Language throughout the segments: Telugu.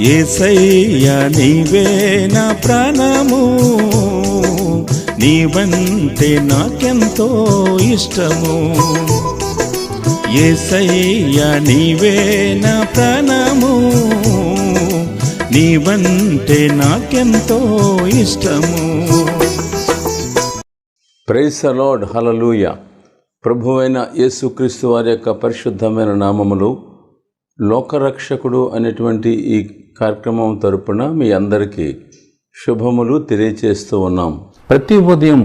యేసయ్యా నీవే నా ప్రాణము, నీవంటే నాకెంతో ఇష్టము. యేసయ్యా నీవే నా ప్రాణము, నీవంటే నాకెంతో ఇష్టము. ప్రైజ్ ది లార్డ్, హల్లెలూయా. ప్రభువైన యేసుక్రీస్తు వారి యొక్క పరిశుద్ధమైన నామములు, లోకరక్షకుడు అనేటువంటి ఈ కార్యక్రమం తరపున మీ అందరికీ శుభములు తెలియచేస్తూ ఉన్నాం. ప్రతి ఉదయం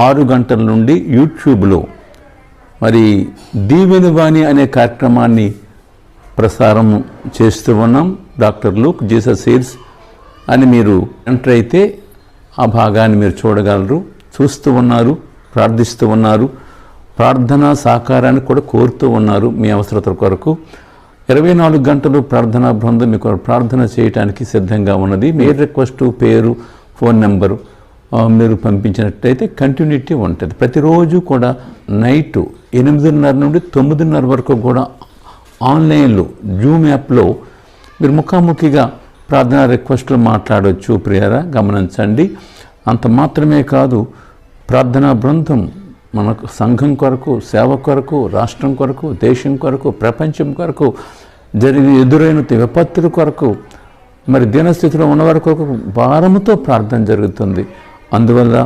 6 గంటల నుండి యూట్యూబ్లో మరి దీవెన వాణి అనే కార్యక్రమాన్ని ప్రసారం చేస్తూ ఉన్నాం. డాక్టర్ లూక్ జీసస్ హీల్స్ అని మీరు ఎంటర్ అయితే ఆ భాగాన్ని మీరు చూడగలరు. చూస్తూ ఉన్నారు, ప్రార్థిస్తూ ఉన్నారు, ప్రార్థనా సహకారాన్ని కూడా కోరుతూ ఉన్నారు మీ అవసరతల కొరకు. 24 గంటలు ప్రార్థనా బృందం మీకు ప్రార్థన చేయడానికి సిద్ధంగా ఉన్నది. మీ రిక్వెస్ట్, పేరు, ఫోన్ నెంబరు మీరు పంపించినట్టయితే కంటిన్యూటీ ఉంటుంది. ప్రతిరోజు కూడా నైటు 8:30 నుండి 9:30 వరకు కూడా ఆన్లైన్లో జూమ్ యాప్లో మీరు ముఖాముఖిగా ప్రార్థనా రిక్వెస్ట్లు మాట్లాడవచ్చు. ప్రియరా గమనించండి. అంత మాత్రమే కాదు, ప్రార్థనా బృందం మనకు సంఘం కొరకు, సేవ కొరకు, రాష్ట్రం కొరకు, దేశం కొరకు, ప్రపంచం కొరకు, ఎదురైన విపత్తుల కొరకు, మరి దీనస్థితిలో ఉన్నవారి కొరకు భారముతో ప్రార్థన జరుగుతుంది. అందువల్ల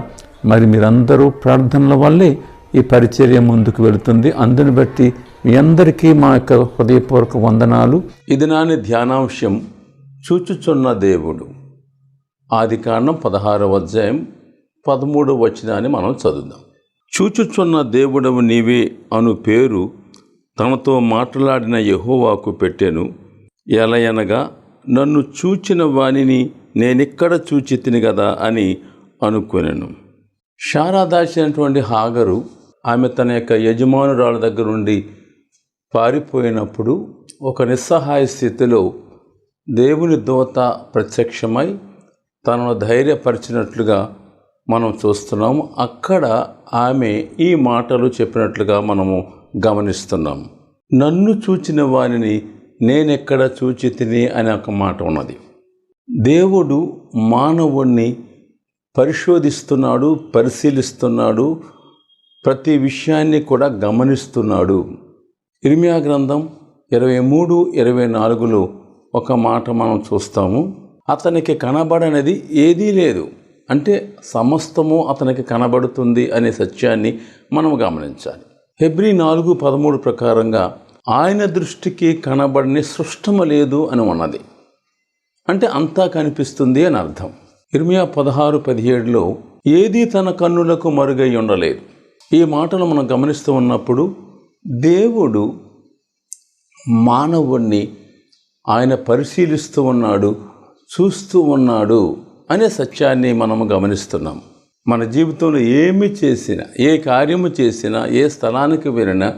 మరి మీరందరూ ప్రార్థనల వల్లే ఈ పరిచర్య ముందుకు వెళుతుంది. అందుని బట్టి మీ అందరికీ మా యొక్క హృదయపూర్వక వందనాలు. ఇది నాని ధ్యానాంశం చూచుచున్న దేవుడు. ఆదికాండం 16వ అధ్యాయం 13వ వచనాన్ని మనం చదువుదాం. చూచుచున్న దేవుడవు నీవే అను పేరు తనతో మాట్లాడిన యెహోవాకు పెట్టెను. ఎలయనగా నన్ను చూచిన వానిని నేనిక్కడ చూచి తిని కదా అని అనుకొనెను. శారా దాచినటువంటి హాగరు ఆమె తన యొక్క యజమానురాల దగ్గర నుండి పారిపోయినప్పుడు ఒక నిస్సహాయ స్థితిలో దేవుని దూత ప్రత్యక్షమై తనను ధైర్యపరిచినట్లుగా మనం చూస్తున్నాము. అక్కడ ఆమె ఈ మాటలు చెప్పినట్లుగా మనము గమనిస్తున్నాం. నన్ను చూచిన వానిని నేనెక్కడ చూచి తిని అనే ఒక మాట ఉన్నది. దేవుడు మానవుణ్ణి పరిశోధిస్తున్నాడు, పరిశీలిస్తున్నాడు, ప్రతి విషయాన్ని కూడా గమనిస్తున్నాడు. ఇర్మియా గ్రంథం 23:24లో ఒక మాట మనం చూస్తాము. అతనికి కనబడనిది ఏదీ లేదు, అంటే సమస్తము అతనికి కనబడుతుంది అనే సత్యాన్ని మనం గమనించాలి. హెబ్రీ 4:13 ప్రకారంగా ఆయన దృష్టికి కనబడని సృష్టము లేదు అని ఉన్నది. అంటే అంతా కనిపిస్తుంది అని అర్థం. ఇర్మియా 16:17లో ఏదీ తన కన్నులకు మరుగై ఉండలేదు. ఈ మాటలు మనం గమనిస్తూ ఉన్నప్పుడు దేవుడు మానవుణ్ణి ఆయన పరిశీలిస్తూ ఉన్నాడు, చూస్తూ ఉన్నాడు అనే సత్యాన్ని మనము గమనిస్తున్నాం. మన జీవితంలో ఏమి చేసినా, ఏ కార్యము చేసినా, ఏ స్థలానికి వెళ్ళినా,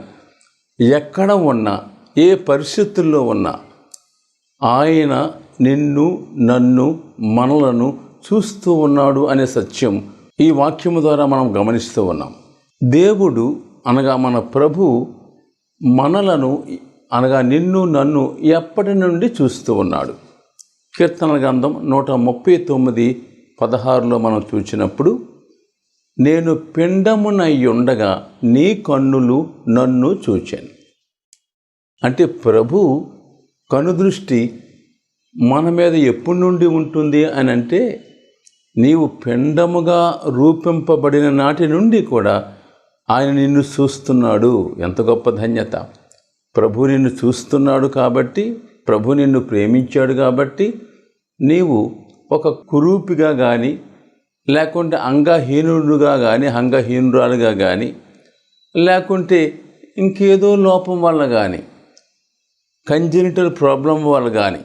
ఎక్కడ ఉన్నా, ఏ పరిస్థితుల్లో ఉన్నా ఆయన నిన్ను, నన్ను, మనలను చూస్తూ ఉన్నాడు అనే సత్యం ఈ వాక్యము ద్వారా మనం గమనిస్తూ ఉన్నాం. దేవుడు అనగా మన ప్రభు మనలను అనగా నిన్ను, నన్ను ఎప్పటి నుండి చూస్తూ ఉన్నాడు. కీర్తనల గ్రంథం 139:16లో మనం చూసినప్పుడు, నేను పిండమునయ్యుండగా నీ కన్నులు నన్ను చూచాను. అంటే ప్రభు కనుదృష్టి మన మీద ఎప్పటి నుండి ఉంటుంది అని అంటే, నీవు పిండముగా రూపింపబడిన నాటి నుండి కూడా ఆయన నిన్ను చూస్తున్నాడు. ఎంత గొప్ప ధన్యత! ప్రభు నిన్ను చూస్తున్నాడు కాబట్టి, ప్రభు నిన్ను ప్రేమించాడు కాబట్టి, నీవు ఒక కురూపిగా కానీ, లేకుంటే అంగహీనుడుగా కానీ, అంగహీనురాలుగా కానీ, లేకుంటే ఇంకేదో లోపం వల్ల కానీ, కంజెనిటల్ ప్రాబ్లం వల్ల కానీ,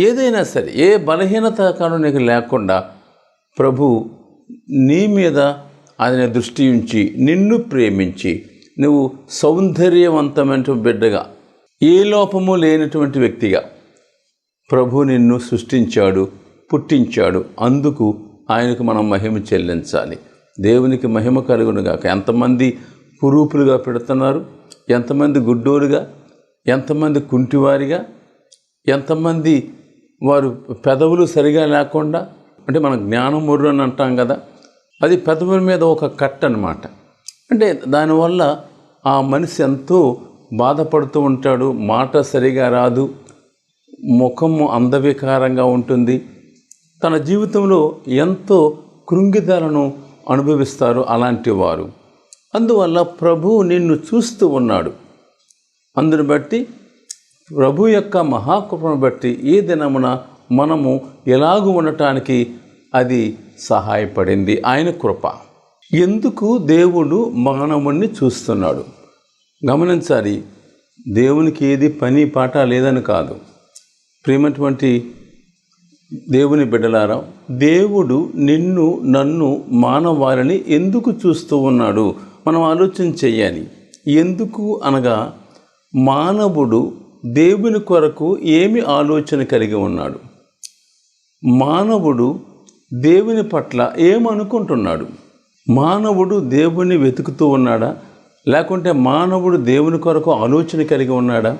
ఏదైనా సరే ఏ బలహీనత కాను నీకు లేకుండా ప్రభు నీ మీద ఆయన దృష్టి ఉంచి నిన్ను ప్రేమించి నువ్వు సౌందర్యవంతమైన బిడ్డగా, ఏ లోపము లేనటువంటి వ్యక్తిగా ప్రభు నిన్ను సృష్టించాడు, పుట్టించాడు. అందుకు ఆయనకు మనం మహిమ చెల్లించాలి. దేవునికి మహిమ కలుగునుగాక. ఎంతమంది కురూపులుగా పెడుతున్నారు, ఎంతమంది గుడ్డోలుగా, ఎంతమంది కుంటివారిగా, ఎంతమంది వారు పెదవులు సరిగా లేకుండా, అంటే మనం జ్ఞానం మొర్రు అని అంటాం కదా, అది పెదవుల మీద ఒక కట్ అన్నమాట. అంటే దానివల్ల ఆ మనిషి ఎంతో బాధపడుతూ ఉంటాడు, మాట సరిగా రాదు, ముఖము అందవికారంగా ఉంటుంది, తన జీవితంలో ఎంతో కృంగిదలను అనుభవిస్తారు అలాంటి వారు. అందువల్ల ప్రభువు నిన్ను చూస్తూ ఉన్నాడు. అందుని బట్టి ప్రభు యొక్క మహాకృపను బట్టి ఈ దినమున మనము ఎలాగూ ఉండటానికి అది సహాయపడింది ఆయన కృప. ఎందుకు దేవుడు మానవుణ్ణి చూస్తున్నాడు గమనించాలి. దేవునికి ఏది పని పాట లేదని కాదు. ప్రియమైనటువంటి దేవుని బిడ్డలారా, దేవుడు నిన్ను నన్ను మానవాళిని ఎందుకు చూస్తూ ఉన్నాడు మనం ఆలోచన చెయ్యాలి. ఎందుకు అనగా మానవుడు దేవుని కొరకు ఏమి ఆలోచన కలిగి ఉన్నాడు, మానవుడు దేవుని పట్ల ఏమనుకుంటున్నాడు, మానవుడు దేవుని వెతుకుతూ ఉన్నాడా, లేకుంటే మానవుడు దేవుని కొరకు ఆలోచన కలిగి ఉన్నాడా,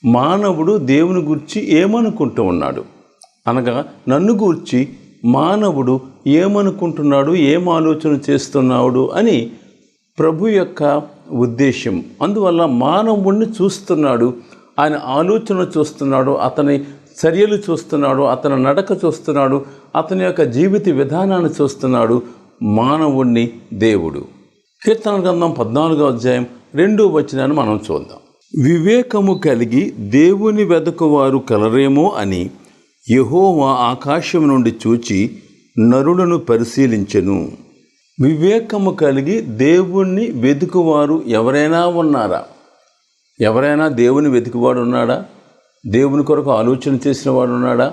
మానవుడు దేవుని గురించి ఏమనుకుంటూ ఉన్నాడు అనగా నన్ను గూర్చి మానవుడు ఏమనుకుంటున్నాడు, ఏం ఆలోచన చేస్తున్నాడు అని ప్రభు యొక్క ఉద్దేశం. అందువల్ల మానవుడిని చూస్తున్నాడు, ఆయన ఆలోచన చూస్తున్నాడు, అతని చర్యలు చూస్తున్నాడు, అతని నడక చూస్తున్నాడు, అతని యొక్క జీవిత విధానాన్ని చూస్తున్నాడు మానవుణ్ణి దేవుడు. కీర్తన గ్రంథం 14వ అధ్యాయం 2వ వచనాన్ని మనం చూద్దాం. వివేకము కలిగి దేవుని వెదకువారు కలరేమో అని యెహోవా ఆకాశం నుండి చూచి నరులను పరిశీలించెను. వివేకము కలిగి దేవుణ్ణి వెతుకువారు ఎవరైనా ఉన్నారా? ఎవరైనా దేవుని వెతుకువాడు ఉన్నాడా? దేవుని కొరకు ఆలోచన చేసిన వాడు ఉన్నాడా?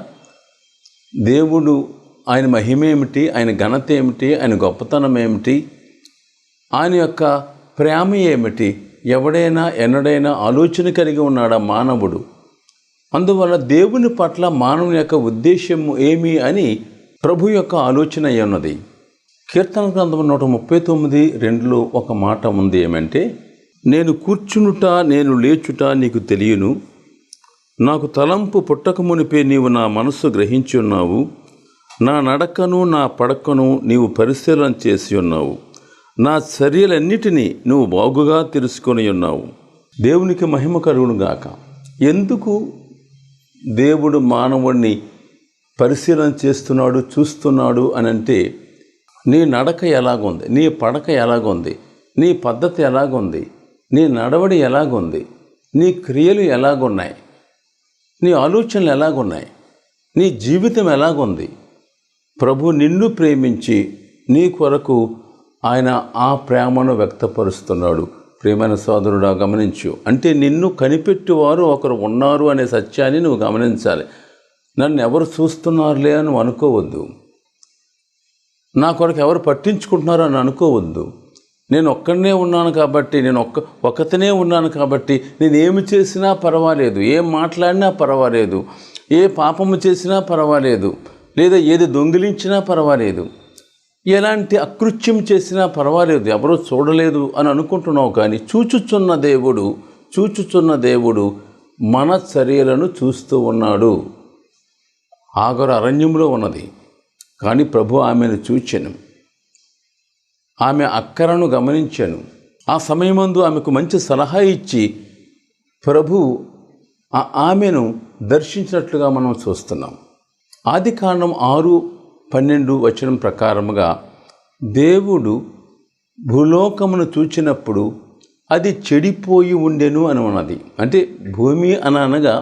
దేవుడు ఆయన మహిమ ఏమిటి, ఆయన ఘనత ఏమిటి, ఆయన గొప్పతనం ఏమిటి, ఆయన యొక్క ప్రేమ ఏమిటి, ఎవడైనా ఎన్నడైనా ఆలోచన కలిగి ఉన్నాడా మానవుడు? అందువల్ల దేవుని పట్ల మానవుని యొక్క ఉద్దేశం ఏమి అని ప్రభు యొక్క ఆలోచన అయి ఉన్నది. కీర్తన గ్రంథం 139:2లో ఒక మాట ఉంది ఏమంటే, నేను కూర్చునుట నేను లేచుట నీకు తెలియను, నాకు తలంపు పుట్టక మునిపే నీవు నా మనస్సు గ్రహించి ఉన్నావు, నా నడకను నా పడకను నీవు పరిశీలన చేసి ఉన్నావు, నా చర్యలన్నిటినీ నువ్వు బాగుగా తెలుసుకొని ఉన్నావు. దేవునికి మహిమ కలుగును గాక. ఎందుకు దేవుడు మానవుణ్ణి పరిశీలన చేస్తున్నాడు, చూస్తున్నాడు అని అంటే, నీ నడక ఎలాగుంది, నీ పడక ఎలాగుంది, నీ పద్ధతి ఎలాగుంది, నీ నడవడి ఎలాగుంది, నీ క్రియలు ఎలాగున్నాయి, నీ ఆలోచనలు ఎలాగున్నాయి, నీ జీవితం ఎలాగుంది. ప్రభు నిన్ను ప్రేమించి నీ కొరకు ఆయన ఆ ప్రేమను వ్యక్తపరుస్తున్నాడు. ప్రేమైన సోదరుడా గమనించు. అంటే నిన్ను కనిపెట్టేవారు ఒకరు ఉన్నారు అనే సత్యాన్ని నువ్వు గమనించాలి. నన్ను ఎవరు చూస్తున్నారులే అని అనుకోవద్దు, నా కొరకు ఎవరు పట్టించుకుంటున్నారు అని అనుకోవద్దు. నేను ఒక్కడనే ఉన్నాను కాబట్టి, నేను ఒక్కతనే ఉన్నాను కాబట్టి నేను ఏమి చేసినా పర్వాలేదు, ఏం మాట్లాడినా పర్వాలేదు, ఏ పాపము చేసినా పర్వాలేదు, లేదా ఏది దొంగిలించినా పర్వాలేదు, ఎలాంటి అకృత్యం చేసినా పర్వాలేదు, ఎవరో చూడలేదు అని అనుకుంటున్నావు. కానీ చూచుచున్న దేవుడు మన చర్యలను చూస్తూ ఉన్నాడు. ఆగరు అరణ్యంలో ఉన్నది, కానీ ప్రభు ఆమెను చూచెను, ఆమె అక్కరను గమనించాను. ఆ సమయమందు ఆమెకు మంచి సలహా ఇచ్చి ప్రభు ఆమెను దర్శించినట్లుగా మనం చూస్తున్నాం. ఆదికాండం 6:12 వచనం ప్రకారముగా దేవుడు భూలోకమును చూచినప్పుడు అది చెడిపోయి ఉండెను అని ఉన్నది. అంటే భూమి అనగా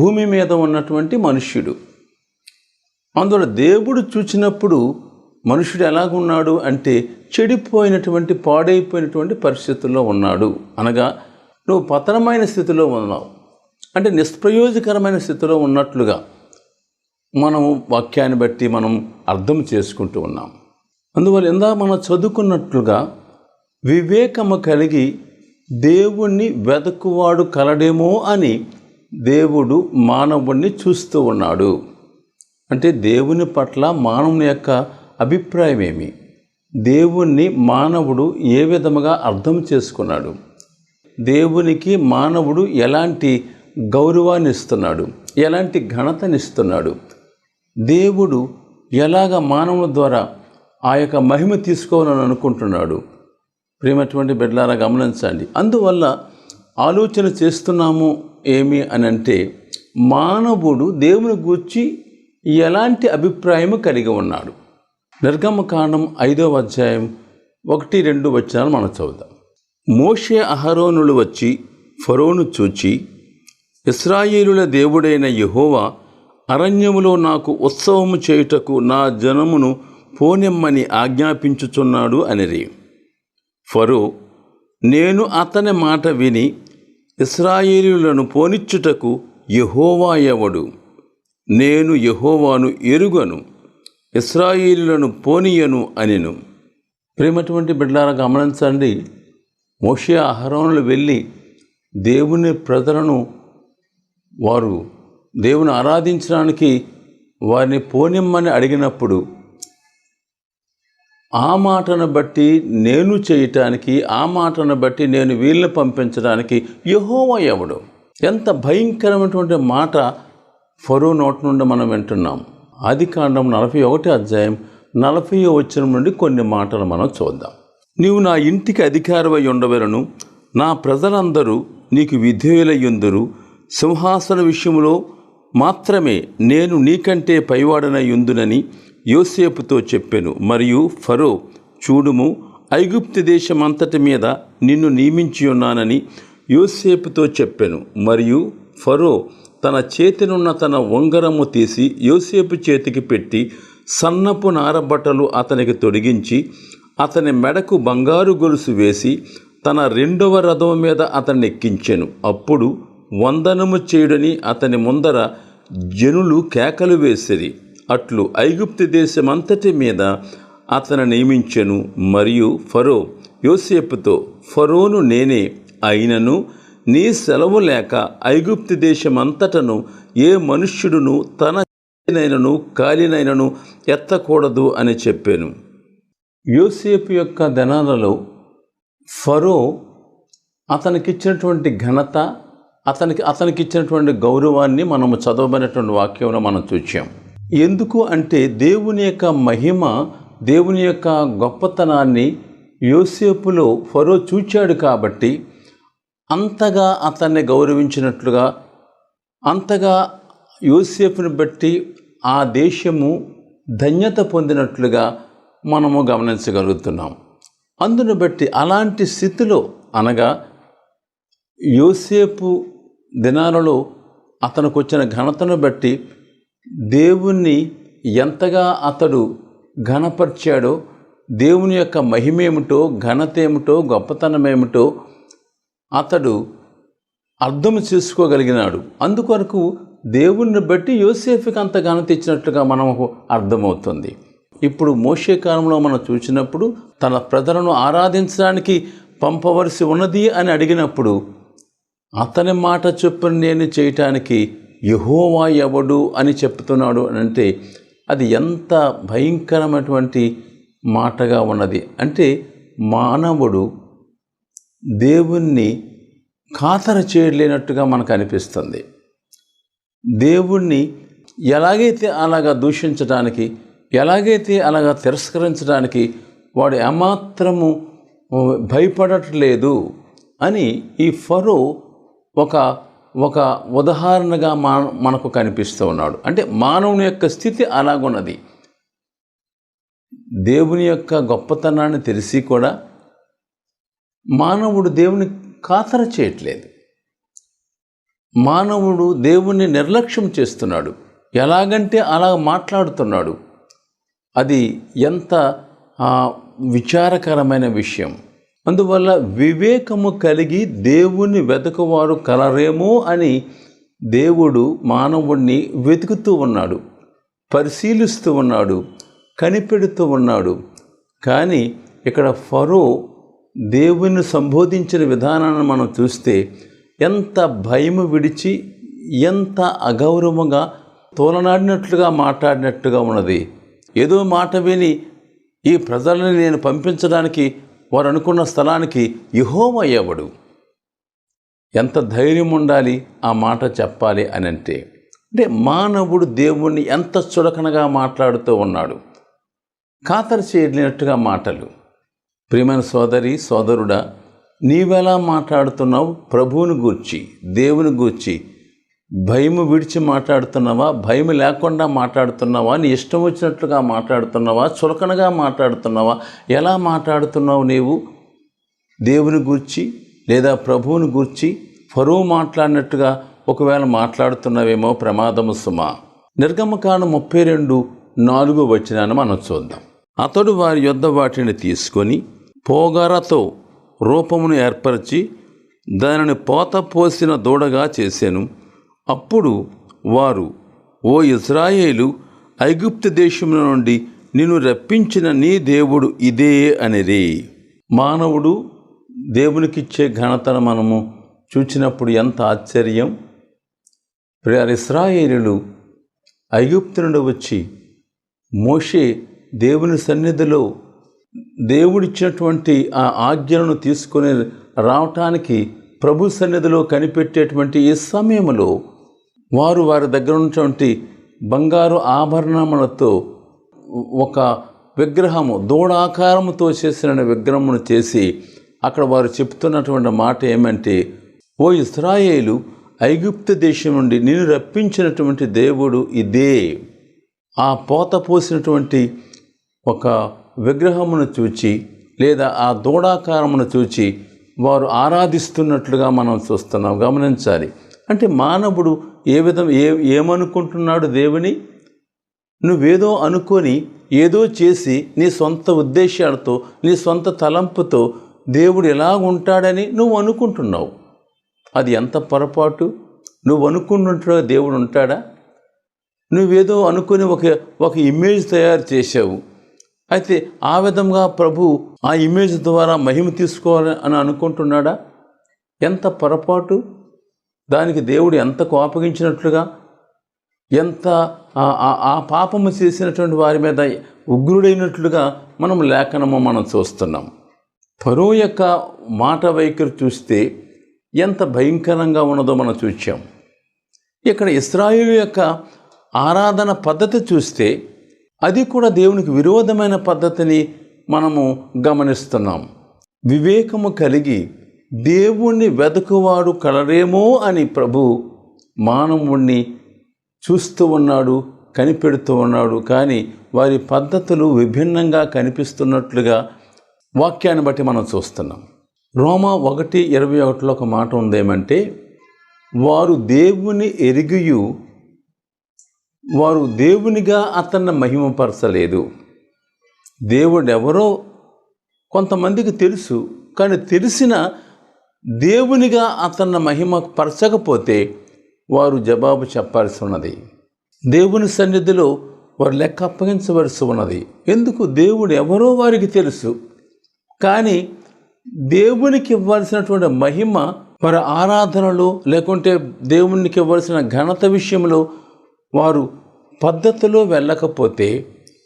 భూమి మీద ఉన్నటువంటి మనుష్యుడు. అందువల్ల దేవుడు చూచినప్పుడు మనుషుడు ఎలాగున్నాడు అంటే చెడిపోయినటువంటి, పాడైపోయినటువంటి పరిస్థితుల్లో ఉన్నాడు. అనగా నువ్వు పతనమైన స్థితిలో ఉన్నావు, అంటే నిష్ప్రయోజకరమైన స్థితిలో ఉన్నట్లుగా మనము వాక్యాన్ని బట్టి మనం అర్థం చేసుకుంటూ ఉన్నాం. అందువల్ల మనం చదువుకున్నట్లుగా వివేకము కలిగి దేవుణ్ణి వెతుకువాడు కలడేమో అని దేవుడు మానవుణ్ణి చూస్తూ ఉన్నాడు. అంటే దేవుని పట్ల మానవుని యొక్క అభిప్రాయం ఏమి? దేవుణ్ణి మానవుడు ఏ విధముగా అర్థం చేసుకున్నాడు? దేవునికి మానవుడు ఎలాంటి గౌరవాన్ని ఇస్తున్నాడు, ఎలాంటి ఘనతనిస్తున్నాడు? దేవుడు ఎలాగ మానవుల ద్వారా ఆ యొక్క మహిమ తీసుకోవాలని అనుకుంటున్నాడు? ప్రియమైనటువంటి బిడ్డలారా గమనించండి. అందువల్ల ఆలోచన చేస్తున్నాము ఏమి అని అంటే, మానవుడు దేవుని గూర్చి ఎలాంటి అభిప్రాయము కలిగి ఉన్నాడు? నిర్గమకాండం 5వ అధ్యాయం 1-2 వచనాలు మనం చదువుదాం. మోషే అహరోనులు వచ్చి ఫరోను చూచి, ఇశ్రాయేలుల దేవుడైన యెహోవా అరణ్యములో నాకు ఉత్సవము చేయుటకు నా జనమును పోనిమ్మని ఆజ్ఞాపించుచున్నాడు అనిరి. ఫరో, నేను అతని మాట విని ఇశ్రాయేలీయులను పోనిచ్చుటకు యెహోవా ఎవడు? నేను యెహోవాను ఎరుగను, ఇశ్రాయేలీయులను పోనీయను అనెను. ప్రేమటువంటి బిడ్డలారా గమనించండి. మోషే అహరోనులు వెళ్ళి దేవుని ప్రజలను వారు దేవుని ఆరాధించడానికి వారిని పోనిమ్మని అడిగినప్పుడు ఆ మాటను బట్టి నేను చేయటానికి, ఆ మాటను బట్టి నేను వీళ్ళని పంపించడానికి యెహోవా ఎవడు? ఎంత భయంకరమైనటువంటి మాట ఫరో నోటి నుండి మనం వింటున్నాం. ఆదికాండం 41వ అధ్యాయం 40వ వచనం నుండి కొన్ని మాటలు మనం చూద్దాం. నీవు నా ఇంటికి అధికారివై ఉండవలను, నా ప్రజలందరూ నీకు విధేయులయ్యుందురు. సింహాసన విషయంలో మాత్రమే నేను నీకంటే పైవాడనై ఉందునని యోసేపుతో చెప్పెను. మరియు ఫరో, చూడుము, ఐగుప్తు దేశమంతటి మీద నిన్ను నియమించి ఉన్నానని యోసేపుతో చెప్పెను. మరియు ఫరో తన చేతినున్న తన ఉంగరము తీసి యోసేపు చేతికి పెట్టి సన్నపు నారబట్టలు అతనికి తొడిగించి అతని మెడకు బంగారు గొలుసు వేసి తన 2వ రథం మీద అతన్ని ఎక్కించెను. అప్పుడు వందనము చేయుడని అతని ముందర జనులు కేకలు వేసిరి. అట్లు ఐగుప్తు దేశమంతటి మీద అతను నియమించెను. మరియు ఫరో యోసేపుతో, ఫరోను నేనే, అయినను నీ సెలవు లేక ఐగుప్తు దేశమంతటను ఏ మనుష్యుడును తన చేతినైనను కాలినైనను ఎత్తకూడదు అని చెప్పాను. యోసేపు యొక్క దినాలలో ఫరో అతనికిచ్చినటువంటి ఘనత, అతనికిచ్చినటువంటి గౌరవాన్ని మనము చదవబడినటువంటి వాక్యంలో మనం చూచాం. ఎందుకు అంటే దేవుని యొక్క మహిమ, దేవుని యొక్క గొప్పతనాన్ని యోసేపులో ఫరో చూచాడు కాబట్టి అంతగా అతన్ని గౌరవించినట్లుగా, అంతగా యోసేపుని బట్టి ఆ దేశము ధన్యత పొందినట్లుగా మనము గమనించగలుగుతున్నాం. అందును బట్టి అలాంటి స్థితిలో, అనగా యోసేపు దినాలలో అతనికి వచ్చిన ఘనతను బట్టి దేవుణ్ణి ఎంతగా అతడు ఘనపరిచాడో, దేవుని యొక్క మహిమేమిటో, ఘనత ఏమిటో, గొప్పతనమేమిటో అతడు అర్థం చేసుకోగలిగినాడు. అందుకొరకు దేవుణ్ణి బట్టి యోసేపుకి అంత ఘనత ఇచ్చినట్లుగా మనకు అర్థమవుతుంది. ఇప్పుడు మోషే కాలంలో మనం చూసినప్పుడు తన ప్రజలను ఆరాధించడానికి పంపవలసి ఉన్నది అని అడిగినప్పుడు అతని మాట చొప్పున నేను చేయటానికి యెహోవా ఎవడు అని చెప్తున్నాడు అని అంటే అది ఎంత భయంకరమైనటువంటి మాటగా ఉన్నది. అంటే మానవుడు దేవుణ్ణి ఖాతర చేయలేనట్టుగా మనకు అనిపిస్తుంది. దేవుణ్ణి ఎలాగైతే అలాగా దూషించడానికి, ఎలాగైతే అలాగా తిరస్కరించడానికి వాడు ఏమాత్రము భయపడట్లేదు అని ఈ ఫరో ఒక ఉదాహరణగా మనకు కనిపిస్తూ ఉన్నాడు. అంటే మానవుని యొక్క స్థితి అలాగున్నది. దేవుని యొక్క గొప్పతనాన్ని తెలిసి కూడా మానవుడు దేవుని ఖాతర చేయట్లేదు. మానవుడు దేవుణ్ణి నిర్లక్ష్యం చేస్తున్నాడు. ఎలాగంటే అలా మాట్లాడుతున్నాడు. అది ఎంత విచారకరమైన విషయం. అందువల్ల వివేకము కలిగి దేవుణ్ణి వెతకువారు కలరేమో అని దేవుడు మానవుణ్ణి వెతుకుతూ ఉన్నాడు, పరిశీలిస్తూ ఉన్నాడు, కనిపెడుతూ ఉన్నాడు. కానీ ఇక్కడ ఫరో దేవుని సంబోధించిన విధానాన్ని మనం చూస్తే ఎంత భయము విడిచి ఎంత అగౌరవంగా తోలనాడినట్లుగా మాట్లాడినట్టుగా ఉన్నది. ఏదో మాట విని ఈ ప్రజలను నేను పంపించడానికి వారు అనుకున్న స్థలానికి యెహోవా ఎవడు? ఎంత ధైర్యం ఉండాలి ఆ మాట చెప్పాలి అని అంటే మానవుడు దేవుణ్ణి ఎంత చులకనగా మాట్లాడుతూ ఉన్నాడు. ఖాతరు చేయలేనట్టుగా మాటలు. ప్రియమైన సోదరి సోదరుడా, నీవెలా మాట్లాడుతున్నావు? ప్రభువుని గూర్చి, దేవుని గూర్చి భయము విడిచి మాట్లాడుతున్నావా? భయం లేకుండా మాట్లాడుతున్నావా? నీ ఇష్టం వచ్చినట్లుగా మాట్లాడుతున్నావా? చులకనగా మాట్లాడుతున్నావా? ఎలా మాట్లాడుతున్నావు నీవు దేవుని గూర్చి లేదా ప్రభువుని గూర్చి? ఫరో మాట్లాడినట్టుగా ఒకవేళ మాట్లాడుతున్నావేమో ప్రమాదము సుమా. నిర్గమకాండం 32:4 మనం చూద్దాం. అతడు వారి యొద్ద వాటిని తీసుకొని పోగరతో రూపమును ఏర్పరిచి దానిని పోత పోసిన దూడగా చేసెను. అప్పుడు వారు, ఓ ఇశ్రాయేలు, ఐగుప్తు దేశముల నుండి నిన్ను రప్పించిన నీ దేవుడు ఇదే అనిరి. మానవుడు దేవునికిచ్చే ఘనతను మనము చూచినప్పుడు ఎంత ఆశ్చర్యం. ఇశ్రాయేలులు ఐగుప్తు నుండి వచ్చి మోషే దేవుని సన్నిధిలో దేవుడిచ్చినటువంటి ఆ ఆజ్ఞలను తీసుకొని రావటానికి ప్రభు సన్నిధిలో కనిపెట్టేటువంటి ఈ సమయంలో వారు వారి దగ్గర ఉన్నటువంటి బంగారు ఆభరణములతో ఒక విగ్రహము, దూడాకారముతో చేసిన విగ్రహమును చేసి అక్కడ వారు చెప్తున్నటువంటి మాట ఏమంటే, ఓ ఇశ్రాయేలు, ఐగుప్తు దేశం నుండి నిన్ను రప్పించినటువంటి దేవుడు ఇదే. ఆ పోత పోసినటువంటి ఒక విగ్రహమును చూచి లేదా ఆ దూడాకారమును చూచి వారు ఆరాధిస్తున్నట్లుగా మనం చూస్తున్నాం. గమనించాలి. అంటే మానవుడు ఏమనుకుంటున్నాడు దేవుని? నువ్వేదో అనుకొని ఏదో చేసి నీ సొంత ఉద్దేశాలతో నీ సొంత తలంపుతో దేవుడు ఎలా ఉంటాడని నువ్వు అనుకుంటున్నావు. అది ఎంత పొరపాటు. నువ్వు అనుకుంటున్నట్టుగా దేవుడు ఉంటాడా? నువ్వేదో అనుకుని ఒక ఇమేజ్ తయారు చేసావు. అయితే ఆ విధంగా ప్రభు ఆ ఇమేజ్ ద్వారా మహిమ తీసుకోవాలని అని అనుకుంటున్నాడా? ఎంత పొరపాటు. దానికి దేవుడు ఎంత కోపగించినట్లుగా, ఎంత ఆ పాపము చేసినటువంటి వారి మీద ఉగ్రుడైనట్లుగా మనం చూస్తున్నాం. ఫరో యొక్క మాట వైఖరి చూస్తే ఎంత భయంకరంగా ఉన్నదో మనం చూచాం. ఇక్కడ ఇశ్రాయేలు యొక్క ఆరాధన పద్ధతి చూస్తే అది కూడా దేవునికి విరోధమైన పద్ధతిని మనము గమనిస్తున్నాం. వివేకము కలిగి దేవుణ్ణి వెతుకువాడు కలరేమో అని ప్రభు మానవుణ్ణి చూస్తూ ఉన్నాడు, కనిపెడుతూ ఉన్నాడు. కానీ వారి పద్ధతులు విభిన్నంగా కనిపిస్తున్నట్లుగా వాక్యాన్ని బట్టి మనం చూస్తున్నాం. రోమా 1:21 ఒక మాట ఉందేమంటే, వారు దేవుని ఎరిగియు వారు దేవునిగా అతన్ని మహిమపరచలేదు. దేవుడెవరో కొంతమందికి తెలుసు, కానీ తెలిసిన దేవునిగా అతన్ని మహిమపరచకపోతే వారు జవాబు చెప్పాల్సి ఉన్నది. దేవుని సన్నిధిలో వారు లెక్క అప్పగించవలసి ఉన్నది. ఎందుకు? దేవుడు ఎవరో వారికి తెలుసు, కానీ దేవునికి ఇవ్వాల్సినటువంటి మహిమ వారి ఆరాధనలో లేకుంటే దేవునికి ఇవ్వాల్సిన ఘనత విషయంలో వారు పద్ధతిలో వెళ్ళకపోతే,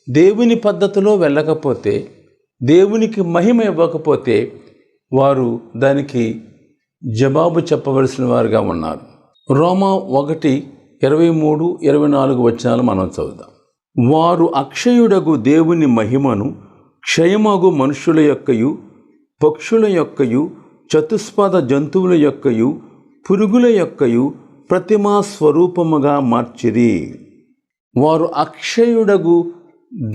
దేవుని పద్ధతిలో వెళ్ళకపోతే, దేవునికి మహిమ ఇవ్వకపోతే వారు దానికి జవాబు చెప్పవలసిన వారుగా ఉన్నారు. రోమా 1:23-24 మనం చదువుదాం. వారు అక్షయుడగు దేవుని మహిమను క్షయమగు మనుషుల యొక్కయు పక్షుల యొక్కయు చతుష్పద జంతువుల యొక్కయు పురుగుల యొక్కయు ప్రతిమా స్వరూపముగా మార్చిరి. వారు అక్షయుడగు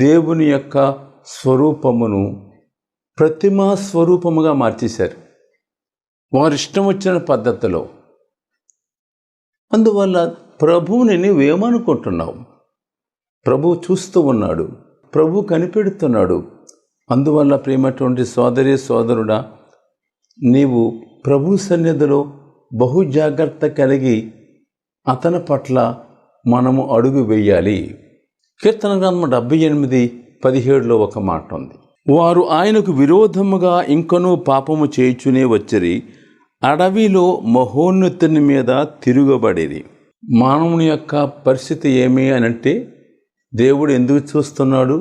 దేవుని యొక్క స్వరూపమును ప్రతిమా స్వరూపముగా మార్చేశారు వారి ఇష్టం వచ్చిన పద్ధతిలో. అందువల్ల ప్రభువుని నువ్వేమనుకుంటున్నావు? ప్రభు చూస్తూ ఉన్నాడు, ప్రభు కనిపెడుతున్నాడు. అందువల్ల ప్రియమైనటువంటి సోదరి సోదరుడా, నీవు ప్రభు సన్నిధిలో బహు జాగ్రత్త కలిగి అతని పట్ల మనము అడుగు వేయాలి. కీర్తన గ్రంథం 78:17 ఒక మాట ఉంది. వారు ఆయనకు విరోధముగా ఇంకనూ పాపము చేయుచునే వచ్చిరి. అడవిలో మహోన్నతుని మీద తిరుగబడిరి. మానవుని యొక్క పరిస్థితి ఏమి అనంటే, దేవుడు ఎందుకు చూస్తున్నాడు,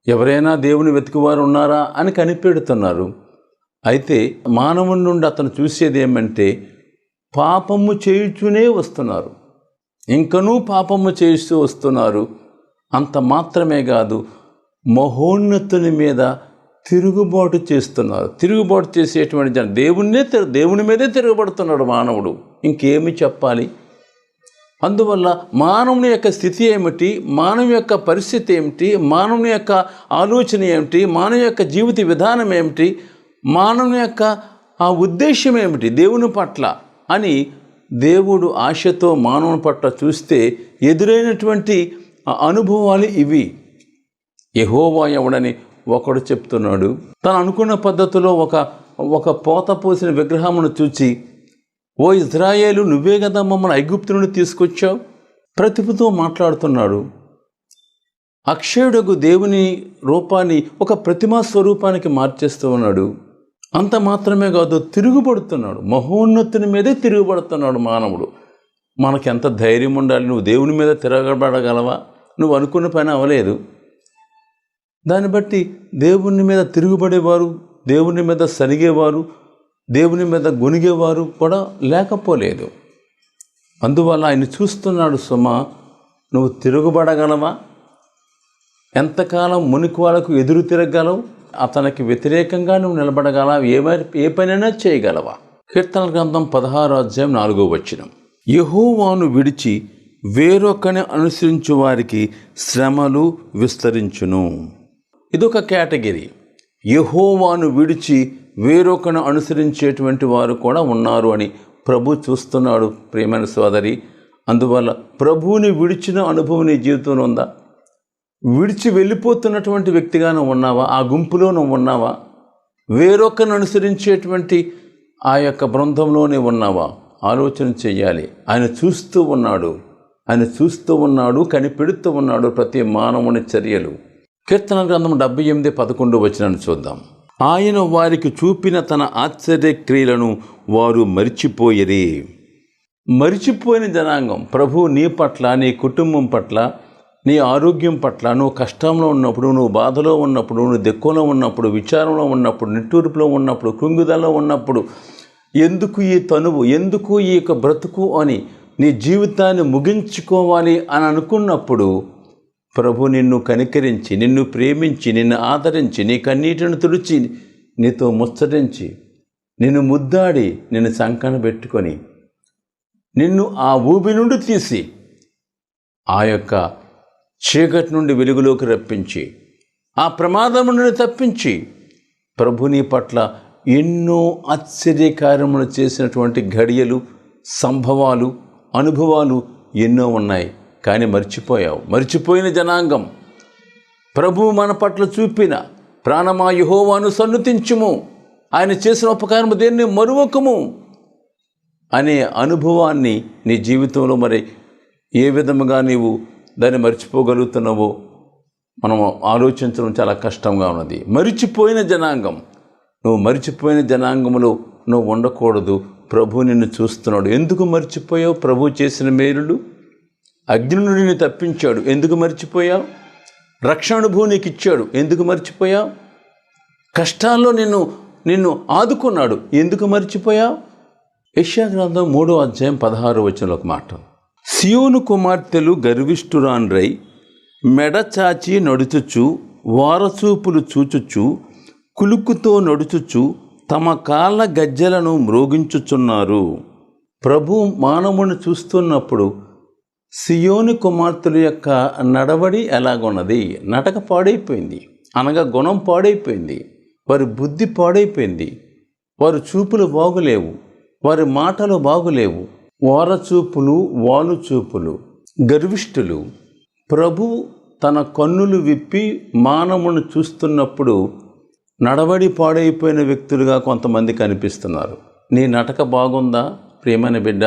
ఎవరైనా దేవుని వెతుకువారు ఉన్నారా అని కనిపెడుతున్నారు. అయితే మానవుని నుండి అతను చూసేది ఏమంటే, పాపము చేయుచునే వస్తున్నారు, ఇంకనూ పాపము చేస్తూ వస్తున్నారు. అంత మాత్రమే కాదు, మహోన్నతుని మీద తిరుగుబాటు చేస్తున్నారు. తిరుగుబాటు చేసేటువంటి జనం దేవుని మీదే తిరుగుబడుతున్నాడు మానవుడు. ఇంకేమి చెప్పాలి? అందువల్ల మానవుని యొక్క స్థితి ఏమిటి, మానవుని యొక్క పరిస్థితి ఏమిటి, మానవుని యొక్క ఆలోచన ఏమిటి, మానవుని యొక్క జీవిత విధానం ఏమిటి, మానవుని యొక్క ఆ ఉద్దేశం ఏమిటి దేవుని పట్ల అని దేవుడు ఆశతో మానవుని పట్ల చూస్తే ఎదురైనటువంటి అనుభవాలు ఇవి. యెహోవా ఎవడని ఒకడు చెప్తున్నాడు. తను అనుకున్న పద్ధతిలో ఒక పోత పోసిన విగ్రహమును చూచి, ఓ ఇజ్రాయేలు, నువ్వే కదా మమ్మల్ని ఐగుప్తు నుండి తీసుకొచ్చావు, ప్రతిభతో మాట్లాడుతున్నాడు. అక్షయుడకు దేవుని రూపాన్ని ఒక ప్రతిమా స్వరూపానికి మార్చేస్తూ ఉన్నాడు. అంత మాత్రమే కాదు, తిరుగుబడుతున్నాడు. మహోన్నతుని మీదే తిరుగుబడుతున్నాడు మానవుడు. మనకెంత ధైర్యం ఉండాలి? నువ్వు దేవుని మీద తిరగబడగలవా? నువ్వు అనుకున్న పని అవ్వలేదు. దాన్ని బట్టి దేవుని మీద తిరుగుబడేవారు, దేవుని మీద సరిగేవారు, దేవుని మీద గొనిగేవారు కూడా లేకపోలేదు. అందువల్ల ఆయన చూస్తున్నాడు, సుమా, నువ్వు తిరుగుబడగలవా? ఎంతకాలం మునికి వాళ్ళకు ఎదురు తిరగలవు? అతనికి వ్యతిరేకంగా నువ్వు నిలబడగలవా? ఏ పనైనా చేయగలవా? కీర్తనల గ్రంథం 16:4 యెహోవాను విడిచి వేరొకని అనుసరించు వారికి శ్రమలు విస్తరించును. ఇదొక కేటగిరీ. యెహోవాను విడిచి వేరొకను అనుసరించేటువంటి వారు కూడా ఉన్నారు అని ప్రభు చూస్తున్నాడు. ప్రియమైన సోదరి, అందువల్ల ప్రభువుని విడిచిన అనుభవం నీ జీవితంలో ఉందా? విడిచి వెళ్ళిపోతున్నటువంటి వ్యక్తిగా నువ్వు ఉన్నావా? ఆ గుంపులో నువ్వు ఉన్నావా? వేరొకను అనుసరించేటువంటి ఆ యొక్క బృందంలోనే ఉన్నావా? ఆలోచన చెయ్యాలి. ఆయన చూస్తూ ఉన్నాడు, కనిపెడుతూ ఉన్నాడు ప్రతి మానవుని చర్యలు. కీర్తన గ్రంథం 78:11 చూద్దాం. ఆయన వారికి చూపిన తన ఆశ్చర్యక్రియలను వారు మరిచిపోయిన జనాంగం. ప్రభు నీ పట్ల, నీ కుటుంబం పట్ల, నీ ఆరోగ్యం పట్ల, నువ్వు కష్టంలో ఉన్నప్పుడు, నువ్వు బాధలో ఉన్నప్పుడు, నువ్వు దిక్కులో ఉన్నప్పుడు, విచారంలో ఉన్నప్పుడు, నిట్టూర్పులో ఉన్నప్పుడు, కృంగుదలలో ఉన్నప్పుడు, ఎందుకు ఈ తనువు, ఎందుకు ఈ యొక్క బ్రతుకు అని నీ జీవితాన్ని ముగించుకోవాలి అని అనుకున్నప్పుడు ప్రభు నిన్ను కనికరించి, నిన్ను ప్రేమించి, నిన్ను ఆదరించి, నీ కన్నీటిని తుడిచి, నీతో ముచ్చటించి, నిన్ను ముద్దాడి, నిన్ను సంకన పెట్టుకొని, నిన్ను ఆ ఊబి నుండి తీసి ఆ యొక్క చీకటి నుండి వెలుగులోకి రప్పించి, ఆ ప్రమాదం నుండి తప్పించి, ప్రభు నీ పట్ల ఎన్నో ఆశ్చర్యకార్యములు చేసినటువంటి ఘడియలు, సంభవాలు, అనుభవాలు ఎన్నో ఉన్నాయి. కానీ మర్చిపోయిన జనాంగం. ప్రభు మన పట్ల చూపిన ప్రాణమా యెహోవాను సన్నుతించుము, ఆయన చేసిన ఉపకారము దేన్ని మరువకము అనే అనుభవాన్ని నీ జీవితంలో మరి ఏ విధముగా నీవు దాన్ని మర్చిపోగలుగుతున్నావో మనం ఆలోచించడం చాలా కష్టంగా ఉన్నది. మరిచిపోయిన జనాంగం. నువ్వు మరిచిపోయిన జనాంగంలో నువ్వు ఉండకూడదు. ప్రభు నిన్ను చూస్తున్నాడు. ఎందుకు మర్చిపోయావు? ప్రభు చేసిన మేలులు. అగ్ని నుండి నిన్ను తప్పించాడు, ఎందుకు మర్చిపోయావు? రక్షణ అనుభవం నీకు ఇచ్చాడు, ఎందుకు మర్చిపోయావు? కష్టాల్లో నిన్ను ఆదుకున్నాడు, ఎందుకు మర్చిపోయావు? యెషయా గ్రంథం 3:16 ఒక మాట. సియోను కుమార్తెలు గర్విష్ఠురాన్రై మెడ చాచి నడుచుచు, వారచూపులు చూచుచు, కులుకుతో నడుచుచు, తమ కాళ్ళ గజ్జెలను మ్రోగించుచున్నారు. ప్రభు మానవుని చూస్తున్నప్పుడు సియోను కుమార్తెల యొక్క నడవడి ఎలాగున్నది? నడక పాడైపోయింది, అనగా గుణం పాడైపోయింది, వారి బుద్ధి పాడైపోయింది, వారి చూపులు బాగులేవు, వారి మాటలు బాగులేవు. వారచూపులు, వాలుచూపులు, గర్విష్ఠులు. ప్రభు తన కన్నులు విప్పి మానవుని చూస్తున్నప్పుడు నడవడి పాడైపోయిన వ్యక్తులుగా కొంతమంది కనిపిస్తున్నారు. నీ నడక బాగుందా ప్రియమైన బిడ్డ?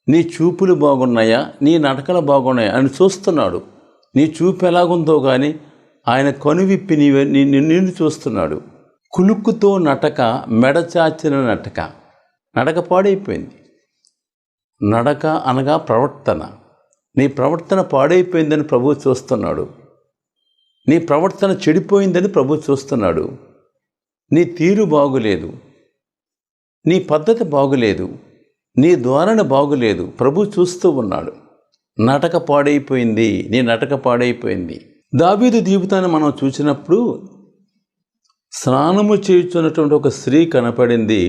నీ చూపులు బాగున్నాయా? నీ నడకలు బాగున్నాయా అని చూస్తున్నాడు. నీ చూపు ఎలాగుందో కానీ ఆయన కనువిప్పి నిన్ను చూస్తున్నాడు. కులుక్కుతో నటక, మెడచాచిన నటక. నడక పాడైపోయింది. నడక అనగా ప్రవర్తన. నీ ప్రవర్తన పాడైపోయిందని ప్రభువు చూస్తున్నాడు. నీ ప్రవర్తన చెడిపోయిందని ప్రభువు చూస్తున్నాడు. నీ తీరు బాగులేదు, నీ పద్ధతి బాగులేదు, నీ ధోరణి బాగులేదు. ప్రభు చూస్తూ ఉన్నాడు. నటక పాడైపోయింది, నీ నటక పాడైపోయింది. దావీదు జీవితాన్ని మనం చూసినప్పుడు స్నానము చేయుచున్నటువంటి ఒక స్త్రీ కనపడింది.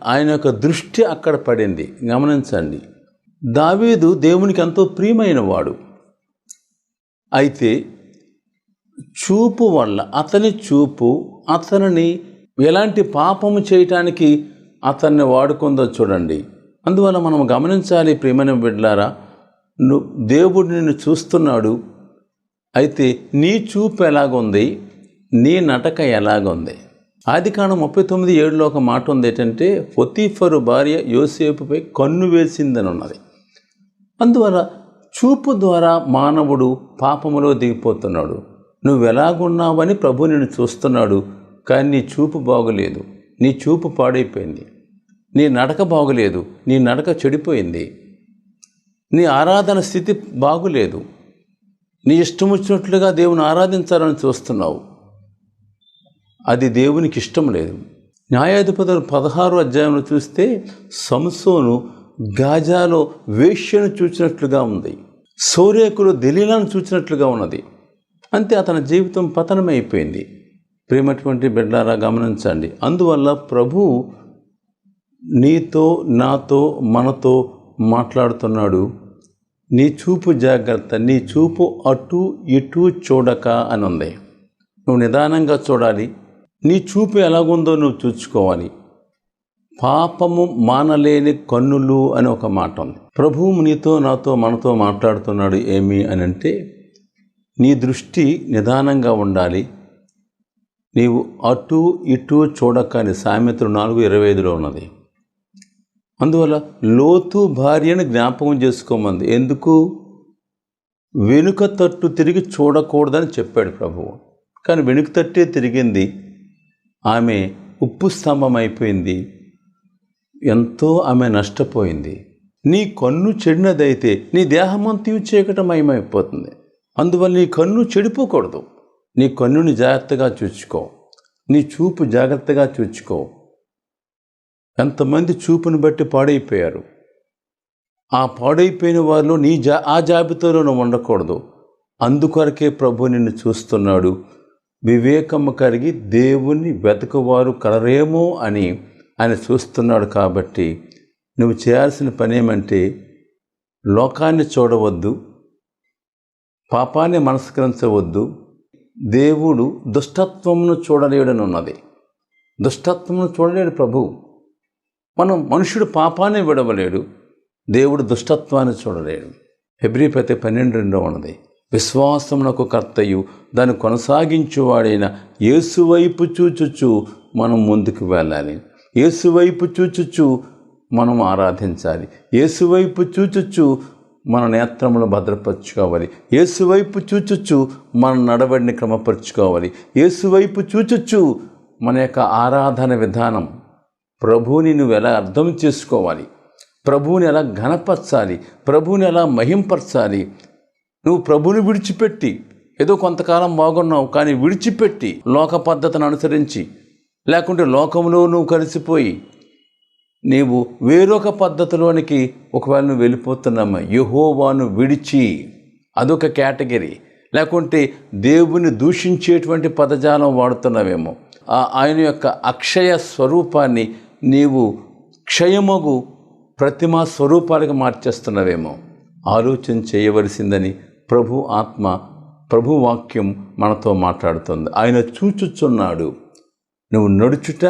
ఆయన యొక్క దృష్టి అక్కడ పడింది. గమనించండి, దావీదు దేవునికి ఎంతో ప్రియమైన వాడు. అయితే చూపు వల్ల, అతని చూపు అతనిని ఎలాంటి పాపము చేయటానికి అతన్ని వాడుకుందో చూడండి. అందువల్ల మనం గమనించాలి ప్రియమైన బిడ్డలారా, దేవుడు నిన్ను చూస్తున్నాడు. అయితే నీ చూపు ఎలాగుంది, నీ నటక ఎలాగుంది? ఆదికాండం 39:7 ఒక మాట ఉంది. ఏంటంటే, పొతీఫరు భార్య యోసేపుపై కన్ను వేసిందని ఉన్నది. అందువల్ల చూపు ద్వారా మానవుడు పాపములో దిగిపోతున్నాడు. నువ్వు ఎలాగున్నావని ప్రభు నిన్ను చూస్తున్నాడు. కానీ నీ చూపు బాగులేదు, నీ చూపు పాడైపోయింది. నీ నడక బాగులేదు, నీ నడక చెడిపోయింది. నీ ఆరాధన స్థితి బాగులేదు. నీ ఇష్టం వచ్చినట్లుగా దేవుని ఆరాధించాలని చూస్తున్నావు. అది దేవునికి ఇష్టం లేదు. న్యాయాధిపతులు 16వ అధ్యాయంలో చూస్తే సంసోను గాజాలో వేశ్యను చూచినట్లుగా ఉంది, సోరేకులు దెలీలాను చూచినట్లుగా ఉన్నది. అంతే, అతని జీవితం పతనమైపోయింది. ప్రేమటువంటి బిడ్డలారా గమనించండి. అందువల్ల ప్రభు నీతో, నాతో, మనతో మాట్లాడుతున్నాడు. నీ చూపు జాగ్రత్త, నీ చూపు అటు ఇటు చూడక అని ఉంది. నువ్వు నిదానంగా చూడాలి. నీ చూపు ఎలాగుందో నువ్వు చూసుకోవాలి. పాపము మానలేని కన్నులు అని ఒక మాట ఉంది. ప్రభువు నీతో, నాతో, మనతో మాట్లాడుతున్నాడు. ఏమి అని అంటే, నీ దృష్టి నిదానంగా ఉండాలి. నీవు అటు ఇటు చూడక అని సామెతలు 4:25 ఉన్నది. అందువల్ల లోతు భార్యను జ్ఞాపకం చేసుకోమంది. ఎందుకు? వెనుక తట్టు తిరిగి చూడకూడదని చెప్పాడు ప్రభువు. కానీ వెనుక తట్టే తిరిగింది. ఆమె ఉప్పు స్తంభం అయిపోయింది. ఎంతో ఆమె నష్టపోయింది. నీ కన్ను చెడినదైతే నీ దేహమంతయు చీకటమయమైపోతుంది. అందువల్ల నీ కన్ను చెడిపోకూడదు. నీ కన్నుని జాగ్రత్తగా చూచుకో, నీ చూపు జాగ్రత్తగా చూచుకో. ఎంతమంది చూపును బట్టి పాడైపోయారు. ఆ పాడైపోయిన వారిలో ఆ జాబితాలో నువ్వు ఉండకూడదు. అందుకొరకే ప్రభు నిన్ను చూస్తున్నాడు. వివేకము కలిగి దేవుణ్ణి వెతకువారు కలరేమో అని ఆయన చూస్తున్నాడు. కాబట్టి నువ్వు చేయాల్సిన పని ఏమంటే, లోకాన్ని చూడవద్దు, పాపాన్ని మనస్కరించవద్దు. దేవుడు దుష్టత్వమును చూడలేడని ఉన్నది. దుష్టత్వమును చూడలేడు ప్రభు. మనుషుడు పాపాన్ని విడవలేడు, దేవుడు దుష్టత్వాన్ని చూడలేడు. హెబ్రీపతి 12:2 ఉన్నది. విశ్వాసమునకు కర్తయు దాన్ని కొనసాగించువాడైన యేసువైపు చూచుచు మనం ముందుకు వెళ్ళాలి. యేసువైపు చూచుచు మనం ఆరాధించాలి. యేసువైపు చూచుచు మన నేత్రములు భద్రపరచుకోవాలి. యేసువైపు చూచుచు మన నడవడిని క్రమపరుచుకోవాలి. యేసువైపు చూచుచు మన యొక్క ఆరాధన విధానం, ప్రభువుని నువ్వు ఎలా అర్థం చేసుకోవాలి, ప్రభువుని ఎలా ఘనపరచాలి, ప్రభువుని ఎలా మహింపరచాలి. నువ్వు ప్రభువుని విడిచిపెట్టి, ఏదో కొంతకాలం బాగున్నావు కానీ విడిచిపెట్టి లోక పద్ధతిని అనుసరించి, లేకుంటే లోకంలో నువ్వు కలిసిపోయి నీవు వేరొక పద్ధతిలోనికి ఒకవేళ నువ్వు వెళ్ళిపోతున్నామా, యెహోవాను విడిచి అదొక కేటగిరీ. లేకుంటే దేవుని దూషించేటువంటి పదజాలం వాడుతున్నావేమో. ఆయన యొక్క అక్షయ స్వరూపాన్ని నీవు క్షయమగు ప్రతిమా స్వరూపాలకు మార్చేస్తున్నావేమో. ఆలోచన చేయవలసిందని ప్రభు వాక్యం మనతో మాట్లాడుతుంది. ఆయన చూచుచున్నాడు. నువ్వు నడుచుట,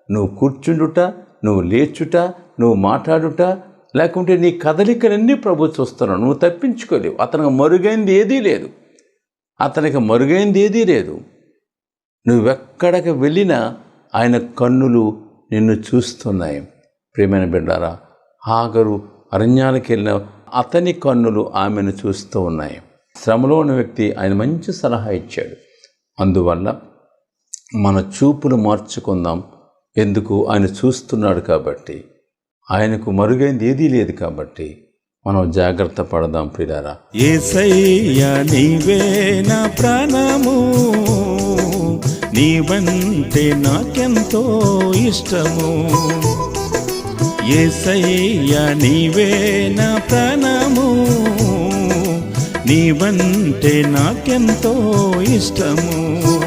నువ్వు కూర్చుండుట, నువ్వు లేచుట, నువ్వు మాట్లాడుట, లేకుంటే నీ కదలికలన్నీ ప్రభు చూస్తున్నాడు. నువ్వు తప్పించుకోలేవు. అతనికి మరుగైంది ఏదీ లేదు. నువ్వెక్కడికి వెళ్ళినా ఆయన కన్నులు నిన్ను చూస్తున్నాయి. ప్రియమైన బిడ్డారా, హాగరు అరణ్యానికి వెళ్ళిన అతని కన్నులు ఆమెను చూస్తూ ఉన్నాయి. శ్రమలో ఉన్న వ్యక్తి ఆయన మంచి సలహా ఇచ్చాడు. అందువల్ల మన చూపులు మార్చుకుందాం. ఎందుకు? ఆయన చూస్తున్నాడు కాబట్టి, ఆయనకు మరుగైంది ఏదీ లేదు కాబట్టి మనం జాగ్రత్త పడదాం ప్రియులారా. యేసయ్యా నీవే నా ప్రాణము, నీవంటే నాకెంతో ఇష్టము. యేసయ్యా నీవే నా ప్రాణము, నీవంటే నాకెంతో ఇష్టము.